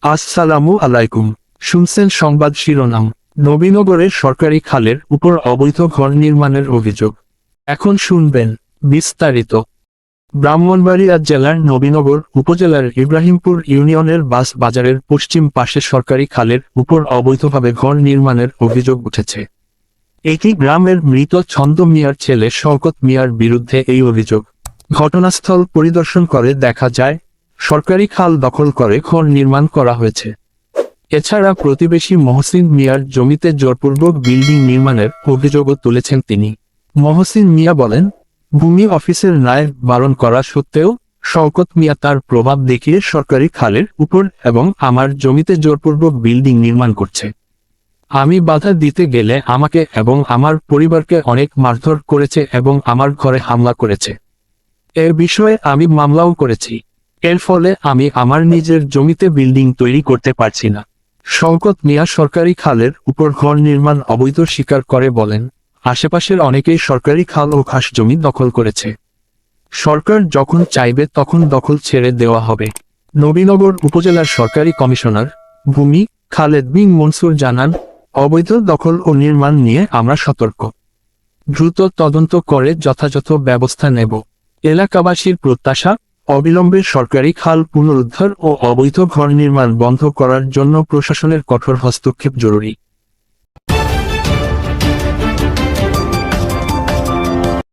আসসালামু আলাইকুম। শুনছেন সংবাদ শিরোনাম। নবীনগরের সরকারি খালের উপর অবৈধ ঘর নির্মাণের অভিযোগ। এখন শুনবেন বিস্তারিত। ব্রাহ্মণবাড়িয়া জেলার নবীনগর উপজেলার ইব্রাহিমপুর ইউনিয়নের বাস বাজারের পশ্চিম পাশে সরকারি খালের উপর অবৈধভাবে ঘর নির্মাণের অভিযোগ উঠেছে। একই গ্রামের মৃত ছন্দ মিয়ার ছেলে শওকত মিয়ার বিরুদ্ধে এই অভিযোগ। ঘটনাস্থল পরিদর্শন করে দেখা যায়, সরকারি খাল দখল করে ঘর নির্মাণ করা হয়েছে। এছাড়া প্রতিবেশী মহসিন মিয়ার জমিতে জোরপূর্বক বিল্ডিং নির্মাণের অভিযোগও তুলেছেন তিনি। মহসিন মিয়া বলেন, ভূমি অফিসের রায় বারণ করা সত্ত্বেও শওকত মিয়া তার প্রভাব দেখিয়ে সরকারি খালের উপর এবং আমার জমিতে জোরপূর্বক বিল্ডিং নির্মাণ করছে। আমি বাধা দিতে গেলে আমাকে এবং আমার পরিবারকে অনেক মারধর করেছে এবং আমার ঘরে হামলা করেছে। এর বিষয়ে আমি মামলাও করেছি। এর ফলে আমি আমার নিজের জমিতে বিল্ডিং তৈরি করতে পারছি না। শওকত মিয়া সরকারি খালের উপর ঘর নির্মাণ অবৈধ স্বীকার করে বলেন, আশেপাশের অনেকেই সরকারি খাল ও খাস জমি দখল করেছে। সরকার যখন চাইবে তখন দখল ছেড়ে দেওয়া হবে। নবীনগর উপজেলার সরকারি কমিশনার ভূমি খালেদ বিন মনসুর জানান, অবৈধ দখল ও নির্মাণ নিয়ে আমরা সতর্ক। দ্রুত তদন্ত করে যথাযথ ব্যবস্থা নেব। এলাকাবাসীর প্রত্যাশা, অবিলম্বে সরকারি খাল পুনরুদ্ধার ও অবৈধ ঘর নির্মাণ বন্ধ করার জন্য প্রশাসনের কঠোর হস্তক্ষেপ জরুরি।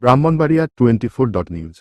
ব্রাহ্মণবাড়িয়া 24.নিউজ।